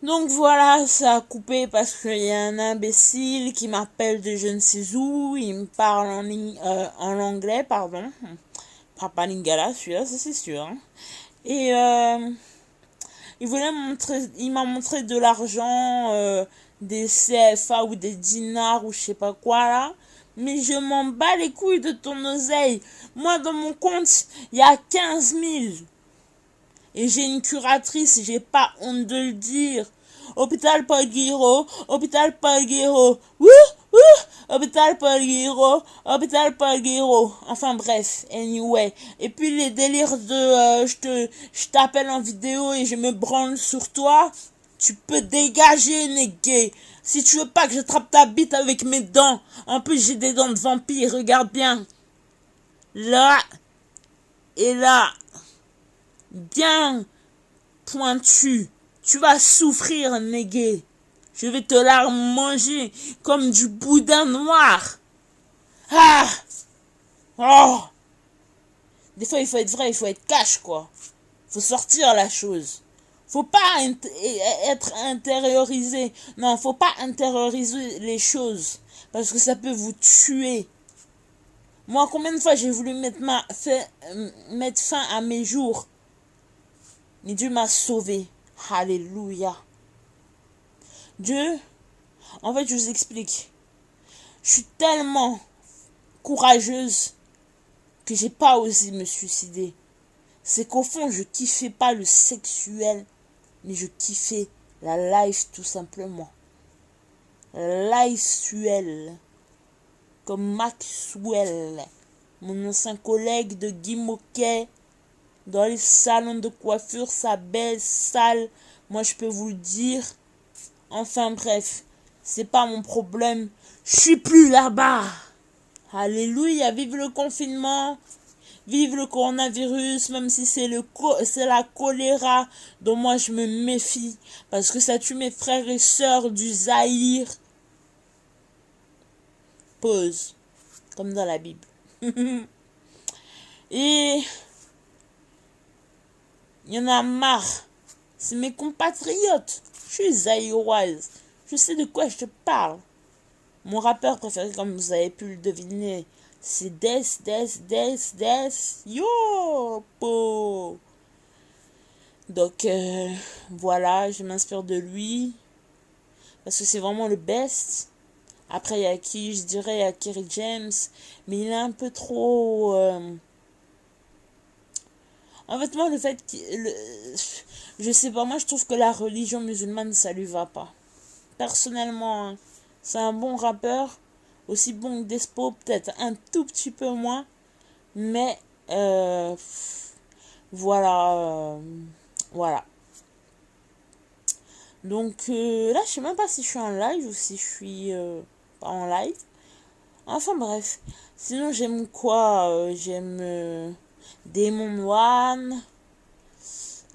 Donc voilà, ça a coupé parce qu'il y a un imbécile qui m'appelle de je ne sais où, il me parle en anglais, pardon. Papa Lingala, celui-là, ça c'est sûr. Hein. Et il m'a montré de l'argent, des CFA ou des dinars ou je sais pas quoi là. Mais je m'en bats les couilles de ton oseille. Moi, dans mon compte, il y a 15 000. Et j'ai une curatrice, j'ai pas honte de le dire. Hôpital Paul Guiraud, hôpital Paul Guiraud. Wouh, wouh, hôpital Paul Guiraud, hôpital Paul Guiraud. Enfin bref, anyway. Et puis les délires de je t'appelle en vidéo et je me branle sur toi. Tu peux dégager, négué. Si tu veux pas que je trappe ta bite avec mes dents. En plus, j'ai des dents de vampire, regarde bien. Là et là. Bien pointu. Tu vas souffrir, négué. Je vais te la manger comme du boudin noir. Ah! Oh! Des fois, il faut être vrai, il faut être cash, quoi. Faut sortir la chose. Faut pas être intériorisé. Non, faut pas intérioriser les choses. Parce que ça peut vous tuer. Moi, combien de fois j'ai voulu mettre fin à mes jours. Mais Dieu m'a sauvé. Alléluia. Dieu, en fait, je vous explique. Je suis tellement courageuse que j'ai pas osé me suicider. C'est qu'au fond, je kiffais pas le sexuel, mais je kiffais la life tout simplement. La lifesuel. Comme Maxwell, mon ancien collègue de Guy Moquet, dans les salons de coiffure, sa belle salle. Moi, je peux vous le dire. Enfin bref, c'est pas mon problème. Je suis plus là-bas. Alléluia, vive le confinement. Vive le coronavirus, même si c'est la choléra dont moi je me méfie. Parce que ça tue mes frères et sœurs du Zaïre. Pause. Comme dans la Bible. Et il y en a marre. C'est mes compatriotes. Je suis zaïroise. Je sais de quoi je te parle. Mon rappeur préféré, comme vous avez pu le deviner, c'est Des. Yo, po. Donc, voilà, je m'inspire de lui. Parce que c'est vraiment le best. Après, il y a qui, je dirais, il y a Kerry James. Mais il est un peu trop... En fait, moi, le fait qu'il... Je sais pas, moi, je trouve que la religion musulmane, ça lui va pas. Personnellement, hein, c'est un bon rappeur. Aussi bon que Despo, peut-être un tout petit peu moins. Mais, voilà. Voilà. Donc, là, je sais même pas si je suis en live ou si je suis pas en live. Enfin, bref. Sinon, j'aime quoi j'aime Demon One.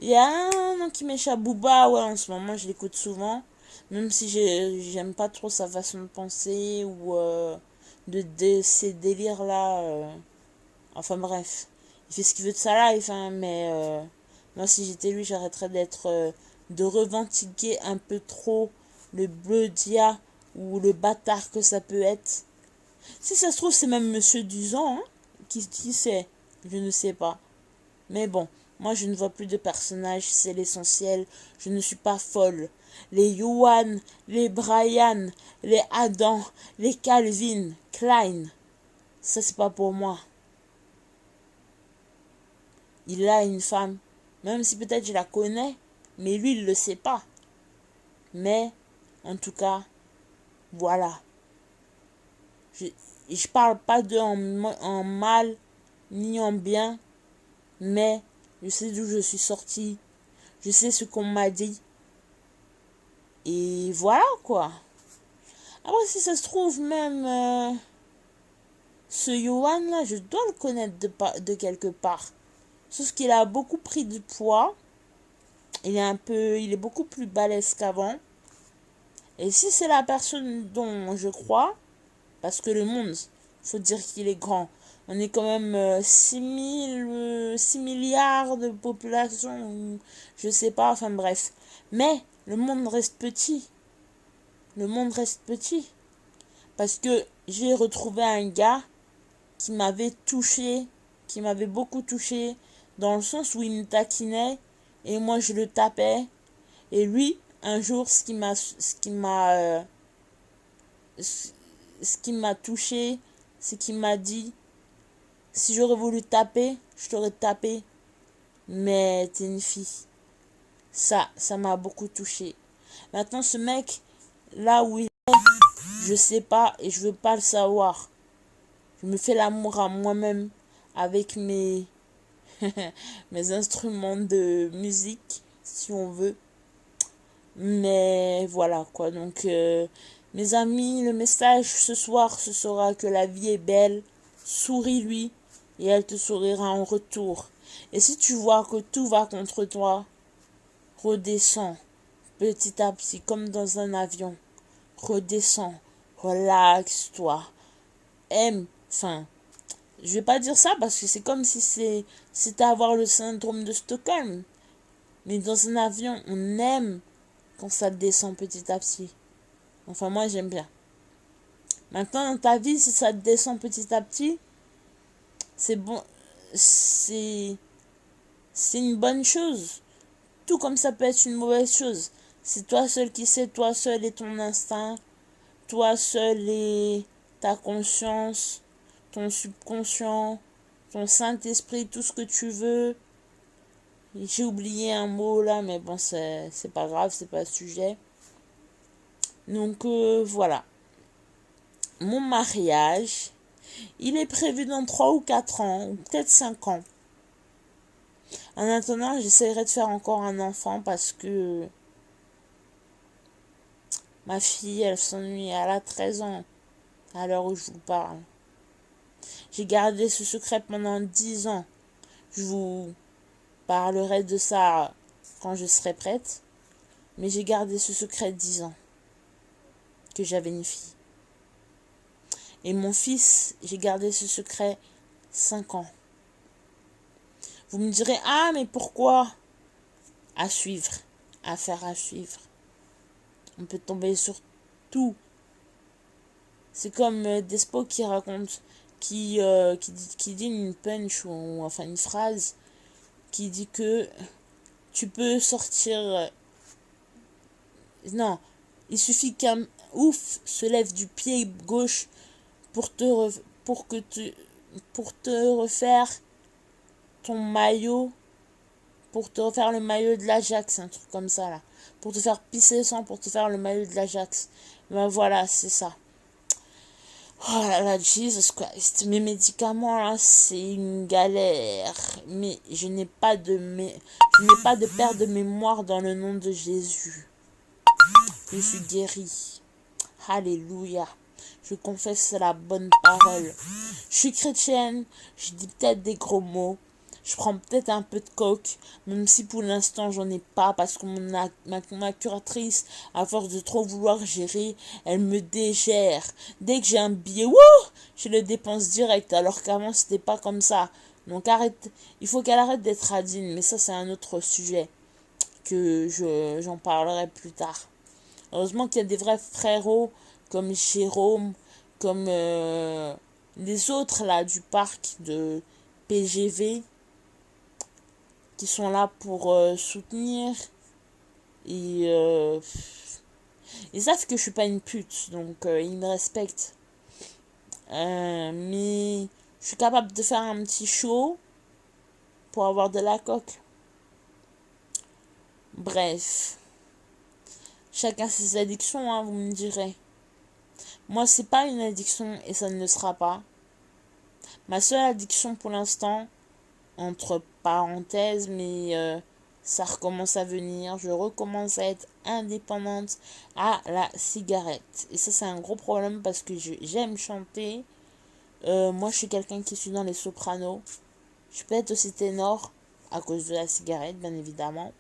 Il y a un nom qui m'échappe, Booba, ouais, en ce moment, je l'écoute souvent. Même si j'aime pas trop sa façon de penser ou de ces délires-là. Enfin, bref. Il fait ce qu'il veut de sa life, hein, mais moi, si j'étais lui, j'arrêterais de revendiquer un peu trop le bleudia ou le bâtard que ça peut être. Si ça se trouve, c'est même Monsieur Duzan, hein, qui sait, je ne sais pas. Mais bon, moi je ne vois plus de personnages, c'est l'essentiel. Je ne suis pas folle. Les Johan, les Brian, les Adam, les Calvin, Klein, ça c'est pas pour moi. Il a une femme, même si peut-être je la connais, mais lui il le sait pas. Mais, en tout cas, voilà. Je parle pas d'eux en mal, ni en bien, mais je sais d'où je suis sortie, je sais ce qu'on m'a dit, et voilà quoi. Après, si ça se trouve, même ce Johan là, je dois le connaître de quelque part. Sauf qu'il a beaucoup pris de poids, il est beaucoup plus balèze qu'avant. Et si c'est la personne dont je crois, parce que le monde, faut dire qu'il est grand. On est quand même 6 milliards de population, je sais pas, enfin bref. Mais le monde reste petit. Le monde reste petit. Parce que j'ai retrouvé un gars qui m'avait touché, qui m'avait beaucoup touché, dans le sens où il me taquinait et moi je le tapais. Et lui, un jour, ce qui m'a touché, c'est qu'il m'a dit, si j'aurais voulu taper, je t'aurais tapé, mais t'es une fille. Ça m'a beaucoup touché. Maintenant, ce mec, là où il est, je sais pas et je veux pas le savoir. Je me fais l'amour à moi-même avec mes mes instruments de musique, si on veut. Mais voilà quoi. Donc, mes amis, le message ce soir, ce sera que la vie est belle. Souris-lui et elle te sourira en retour. Et si tu vois que tout va contre toi, redescends petit à petit, comme dans un avion. Redescends, relaxe-toi, aime. Enfin, je vais pas dire ça parce que c'est comme si c'était avoir le syndrome de Stockholm. Mais dans un avion, on aime quand ça descend petit à petit. Enfin, moi, j'aime bien. Maintenant, dans ta vie, si ça descend petit à petit, c'est bon. C'est une bonne chose. Tout comme ça peut être une mauvaise chose. C'est toi seul qui sais, toi seul et ton instinct, toi seul et ta conscience, ton subconscient, ton Saint-Esprit, tout ce que tu veux. J'ai oublié un mot là, mais bon, c'est pas grave, c'est pas le sujet. Donc voilà. Mon mariage, il est prévu dans 3 ou 4 ans, ou peut-être 5 ans. En attendant, j'essaierai de faire encore un enfant parce que ma fille, elle s'ennuie, elle a 13 ans à l'heure où je vous parle. J'ai gardé ce secret pendant 10 ans. Je vous parlerai de ça quand je serai prête. Mais j'ai gardé ce secret 10 ans. Que j'avais une fille. Et mon fils, j'ai gardé ce secret 5 ans. Vous me direz, ah mais pourquoi? À suivre. Affaire à suivre. On peut tomber sur tout. C'est comme Despo qui raconte, qui dit une punch ou enfin une phrase qui dit que tu peux sortir. Non, il suffit qu'un ouf se lève du pied gauche pour te refaire ton maillot, pour te refaire le maillot de l'Ajax, un truc comme ça là, pour te faire pisser le sang, pour te faire le maillot de l'Ajax. Ben voilà, c'est ça. Oh là là, Jesus Christ, mes médicaments là, c'est une galère. Mais je n'ai pas de perte de mémoire dans le nom de Jésus. Je suis guéri. Alléluia. Je confesse la bonne parole. Je suis chrétienne, je dis peut-être des gros mots. Je prends peut-être un peu de coke, même si pour l'instant j'en ai pas, parce que ma curatrice, à force de trop vouloir gérer, elle me dégère. Dès que j'ai un billet, wouh, je le dépense direct, alors qu'avant c'était pas comme ça. Donc arrête, il faut qu'elle arrête d'être radine, mais ça c'est un autre sujet que j'en parlerai plus tard. Heureusement qu'il y a des vrais frérots comme Jérôme, comme les autres là du parc de PGV qui sont là pour soutenir et ils savent que je suis pas une pute, donc ils me respectent. Mais je suis capable de faire un petit show pour avoir de la coque. Bref, chacun ses addictions, hein, vous me direz. Moi, c'est pas une addiction et ça ne le sera pas. Ma seule addiction pour l'instant, entre parenthèses, mais ça recommence à venir. Je recommence à être indépendante à la cigarette. Et ça, c'est un gros problème parce que j'aime chanter. Moi, je suis quelqu'un qui suis dans les sopranos. Je peux être aussi ténor à cause de la cigarette, bien évidemment.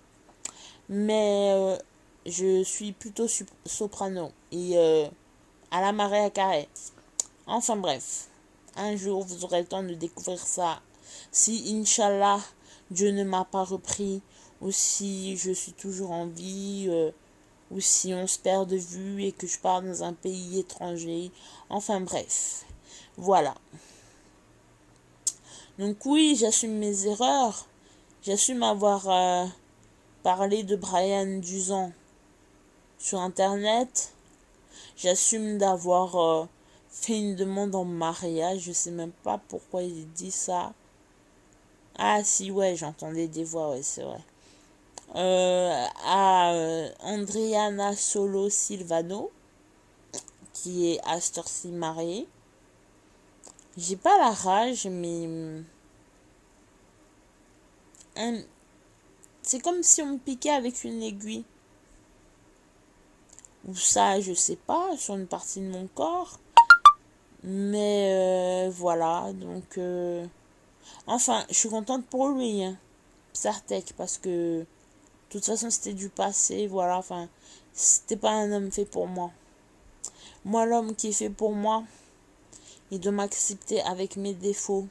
Mais je suis plutôt soprano. Et à la marée à carré. Enfin bref. Un jour, vous aurez le temps de découvrir ça. Si, Inch'Allah, Dieu ne m'a pas repris, ou si je suis toujours en vie, ou si on se perd de vue et que je pars dans un pays étranger. Enfin bref, voilà. Donc oui, j'assume mes erreurs. J'assume avoir parlé de Brian Duzan sur Internet. J'assume d'avoir fait une demande en mariage. Je sais même pas pourquoi il dit ça. Ah si, ouais, j'entendais des voix, ouais, c'est vrai. À Andriana Solo Silvano, qui est à cette heure-ci mariée. J'ai pas la rage, mais c'est comme si on me piquait avec une aiguille. Ou ça, je sais pas, sur une partie de mon corps. Mais voilà, donc... Enfin, je suis contente pour lui, hein, Psartek, parce que... De toute façon, c'était du passé, voilà, enfin... C'était pas un homme fait pour moi. Moi, l'homme qui est fait pour moi, il doit m'accepter avec mes défauts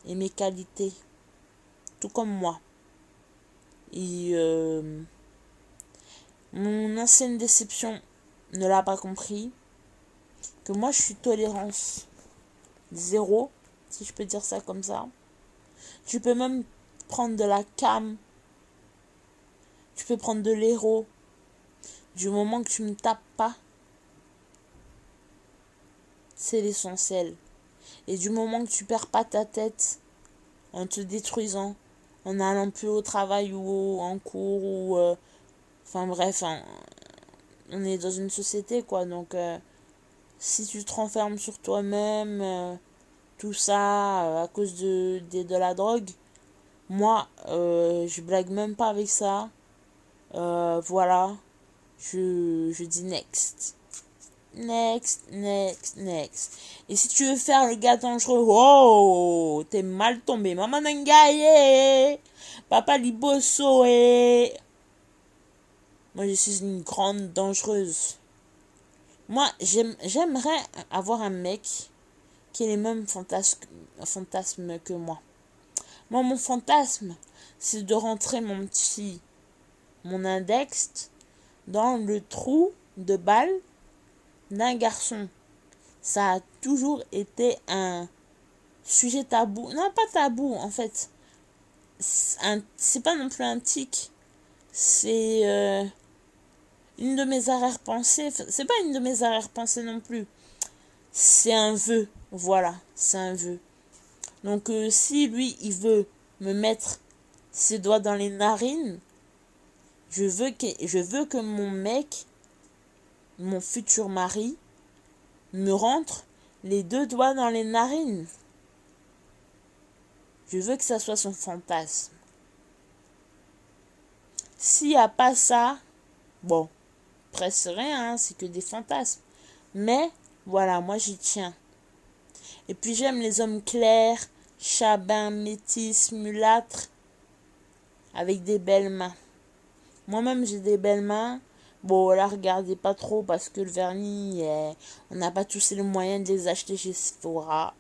et mes qualités. Tout comme moi. Et mon ancienne déception ne l'a pas compris. Que moi, je suis tolérance zéro, si je peux dire ça comme ça. Tu peux même prendre de la cam. Tu peux prendre de l'héros. Du moment que tu me tapes pas, c'est l'essentiel. Et du moment que tu perds pas ta tête en te détruisant, en allant plus au travail ou en cours ou... enfin bref, hein, on est dans une société quoi. Donc si tu te renfermes sur toi-même, tout ça à cause de la drogue, moi je blague même pas avec ça. Voilà, je dis next. Next, next, next. Et si tu veux faire le gars dangereux, oh, t'es mal tombé. Maman Nangaye, Papa Liboso, moi je suis une grande dangereuse. Moi, j'aimerais avoir un mec qui ait les mêmes fantasmes que moi. Moi, mon fantasme, c'est de rentrer mon index dans le trou de balle d'un garçon. Ça a toujours été un sujet tabou. Non, pas tabou, en fait. C'est pas non plus un tic. C'est une de mes arrière-pensées. C'est pas une de mes arrière-pensées non plus. C'est un vœu. Voilà, c'est un vœu. Donc, si lui, il veut me mettre ses doigts dans les narines, je veux que mon mec, mon futur mari, me rentre les 2 doigts dans les narines. Je veux que ça soit son fantasme. S'il n'y a pas ça, bon, presque rien, hein, c'est que des fantasmes. Mais, voilà, moi j'y tiens. Et puis j'aime les hommes clairs, chabins, métis, mulâtres, avec des belles mains. Moi-même j'ai des belles mains. Bon, là, regardez pas trop parce que le vernis, on n'a pas tous les moyens de les acheter chez Sephora.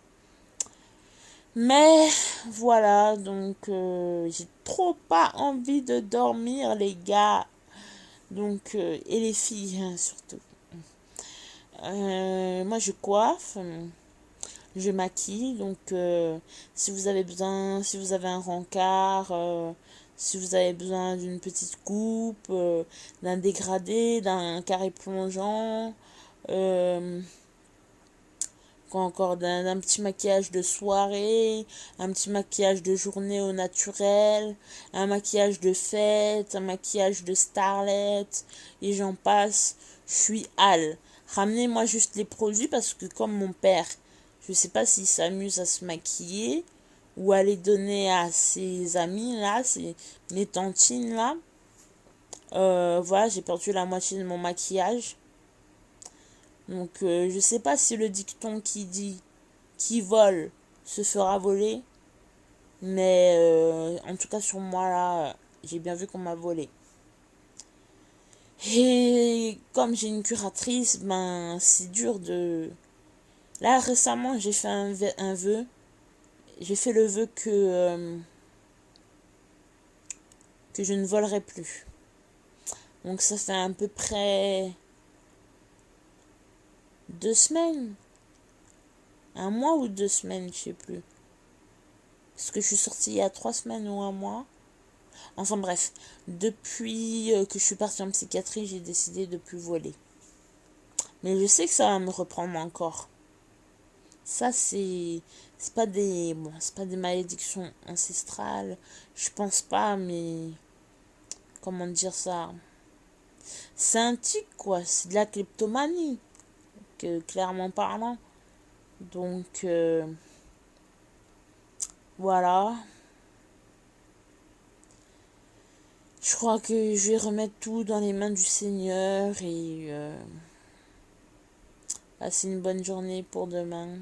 Mais voilà, donc j'ai trop pas envie de dormir, les gars. Donc, et les filles, hein, surtout. Moi, je coiffe, je maquille. Donc, si vous avez besoin, si vous avez un rencard, si vous avez besoin d'une petite coupe, d'un dégradé, d'un carré plongeant, encore d'un petit maquillage de soirée, un petit maquillage de journée au naturel, un maquillage de fête, un maquillage de starlet, et j'en passe, je suis Al. Ramenez-moi juste les produits parce que comme mon père, je sais pas s'il s'amuse à se maquiller ou à les donner à ses amis là, mes tantines là. Voilà, j'ai perdu la moitié de mon maquillage. Donc, je sais pas si le dicton qui dit qui vole se fera voler. Mais en tout cas, sur moi, là, j'ai bien vu qu'on m'a volé. Et comme j'ai une curatrice, ben, c'est dur de... Là, récemment, j'ai fait un vœu. J'ai fait le vœu que je ne volerai plus. Donc ça fait à peu près 2 semaines. Un mois ou 2 semaines, je sais plus. Parce que je suis sortie il y a 3 semaines ou un mois. Enfin bref, depuis que je suis partie en psychiatrie, j'ai décidé de plus voler. Mais je sais que ça va me reprendre encore. Ça, c'est pas des... Bon, c'est pas des malédictions ancestrales. Je pense pas, mais... Comment dire ça? C'est un tic, quoi. C'est de la kleptomanie. Clairement parlant. Donc, voilà. Je crois que je vais remettre tout dans les mains du Seigneur et passer une bonne journée pour demain.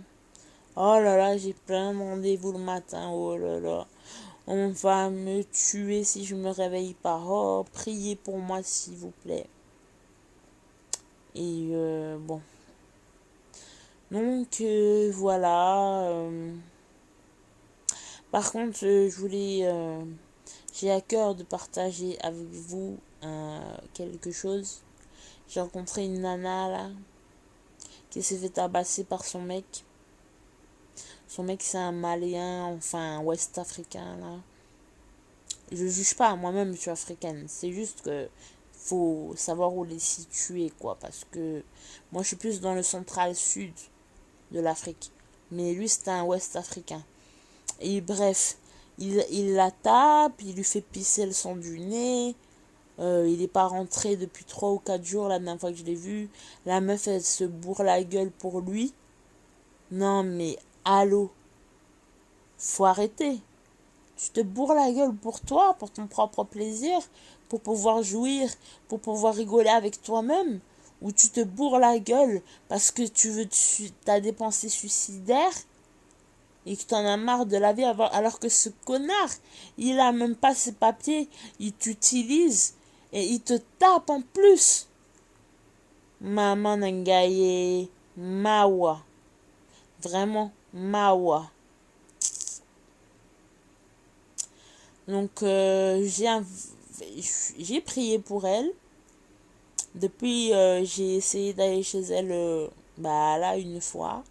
Oh là là, j'ai plein de rendez-vous le matin. Oh là là. On va me tuer si je me réveille pas. Oh, priez pour moi s'il vous plaît. Et bon. Donc voilà. Par contre, je voulais... j'ai à cœur de partager avec vous quelque chose. J'ai rencontré une nana là qui s'est fait tabasser par son mec. Son mec c'est un Malien, enfin un West Africain là. Je juge pas, moi-même je suis africaine. C'est juste que faut savoir où les situer quoi. Parce que moi je suis plus dans le central sud de l'Afrique. Mais lui c'est un West Africain. Et bref, il la tape, il lui fait pisser le sang du nez. Il n'est pas rentré depuis 3 ou 4 jours la dernière fois que je l'ai vu. La meuf, elle se bourre la gueule pour lui. Non, mais allô, faut arrêter. Tu te bourres la gueule pour toi, pour ton propre plaisir, pour pouvoir jouir, pour pouvoir rigoler avec toi-même. Ou tu te bourres la gueule parce que t'as des pensées suicidaires et que t'en as marre de la vie alors que ce connard, il a même pas ses papiers, il t'utilise et il te tape en plus. Maman Nangaye, Mawa. Vraiment, Mawa. Donc, j'ai prié pour elle. Depuis, j'ai essayé d'aller chez elle, bah là, une fois.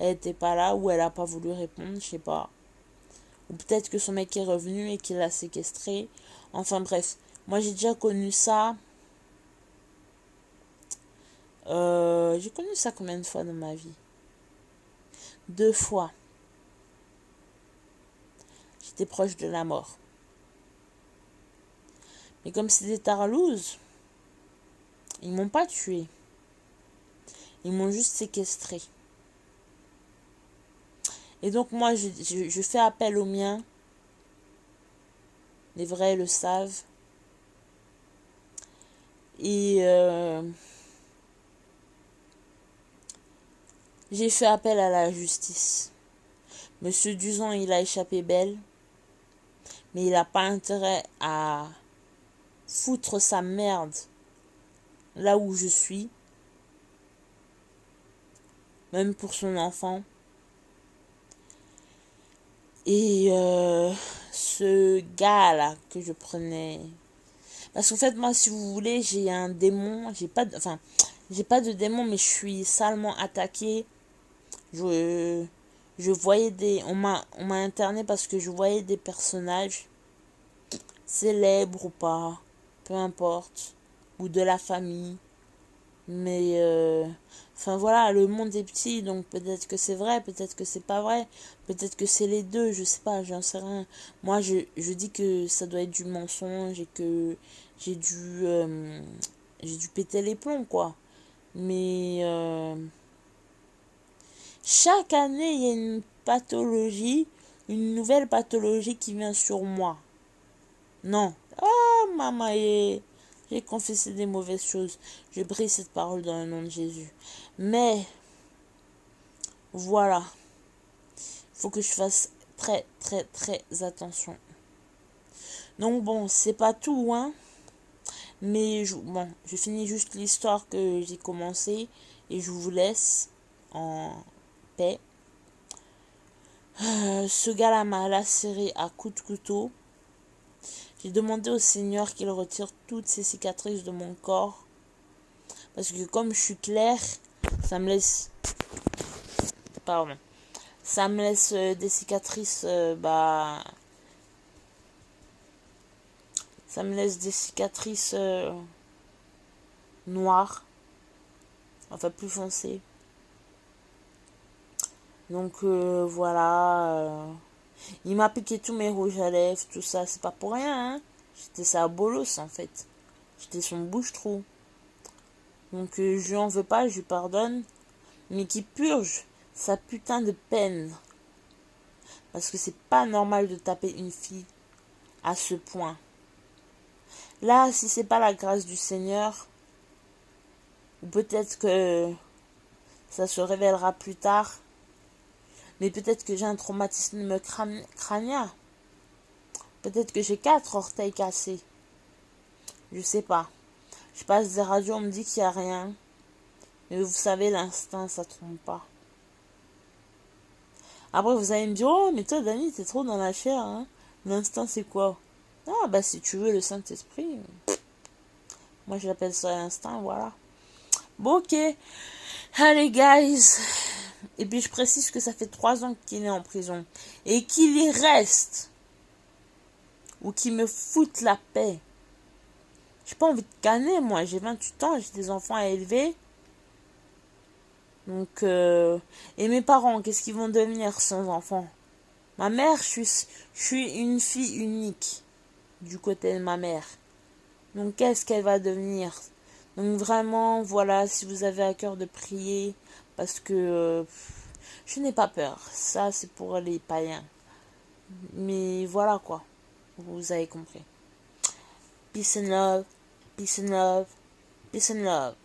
Elle était pas là ou elle a pas voulu répondre, je sais pas. Ou peut-être que son mec est revenu et qu'il l'a séquestré. Enfin bref, moi j'ai déjà connu ça. J'ai connu ça combien de fois dans ma vie? 2 fois. J'étais proche de la mort. Mais comme c'est des tarlouses, ils m'ont pas tué. Ils m'ont juste séquestré. Et donc moi, je fais appel aux miens. Les vrais le savent. Et j'ai fait appel à la justice. Monsieur Duzan, il a échappé belle. Mais il n'a pas intérêt à foutre sa merde là où je suis. Même pour son enfant. Et ce gars là que je prenais... Parce qu'en fait, moi, si vous voulez, j'ai un démon. J'ai pas de démon, mais je suis salement attaquée. Je voyais des... On m'a interné parce que je voyais des personnages, célèbres ou pas, peu importe, ou de la famille. Mais, enfin voilà, le monde est petit, donc peut-être que c'est vrai, peut-être que c'est pas vrai, peut-être que c'est les deux, je sais pas, j'en sais rien. Moi, je dis que ça doit être du mensonge et que j'ai dû, j'ai dû péter les plombs, quoi. Mais, chaque année, il y a une pathologie, une nouvelle pathologie qui vient sur moi. Non. Oh, maman, j'ai confessé des mauvaises choses. Je brise cette parole dans le nom de Jésus. Mais, voilà. Il faut que je fasse très, très, très attention. Donc, bon, c'est pas tout, hein. Mais, bon, je finis juste l'histoire que j'ai commencé. Et je vous laisse en paix. Ce gars-là m'a lacéré à coups de couteau. J'ai demandé au Seigneur qu'il retire toutes ces cicatrices de mon corps. Parce que comme je suis claire, ça me laisse... Pardon. Ça me laisse des cicatrices... ça me laisse des cicatrices noires. Enfin, plus foncées. Donc, voilà... il m'a piqué tous mes rouges à lèvres, tout ça. C'est pas pour rien, hein. J'étais sa bolos, en fait. J'étais son bouche-trou. Donc, je lui en veux pas, je lui pardonne. Mais qui purge sa putain de peine. Parce que c'est pas normal de taper une fille à ce point. Là, si c'est pas la grâce du Seigneur, ou peut-être que ça se révélera plus tard, mais peut-être que j'ai un traumatisme crânien. Peut-être que j'ai 4 orteils cassés. Je sais pas. Je passe des radios, on me dit qu'il y a rien. Mais vous savez, l'instinct, ça trompe pas. Après, vous allez me dire, oh, mais toi, Dani, t'es trop dans la chair, hein. L'instinct, c'est quoi? Ah, bah, si tu veux le Saint-Esprit. Moi, j'appelle ça l'instinct, voilà. Bon, ok. Allez, guys. Et puis, je précise que ça fait 3 ans qu'il est en prison. Et qu'il y reste. Ou qu'il me foute la paix. J'ai pas envie de canner, moi. J'ai 28 ans, j'ai des enfants à élever. Donc, et mes parents, qu'est-ce qu'ils vont devenir sans enfants? Ma mère, je suis une fille unique du côté de ma mère. Donc, qu'est-ce qu'elle va devenir? Donc, vraiment, voilà, si vous avez à cœur de prier, parce que je n'ai pas peur. Ça, c'est pour les païens. Mais voilà, quoi. Vous avez compris. Peace and love, peace and love, peace and love.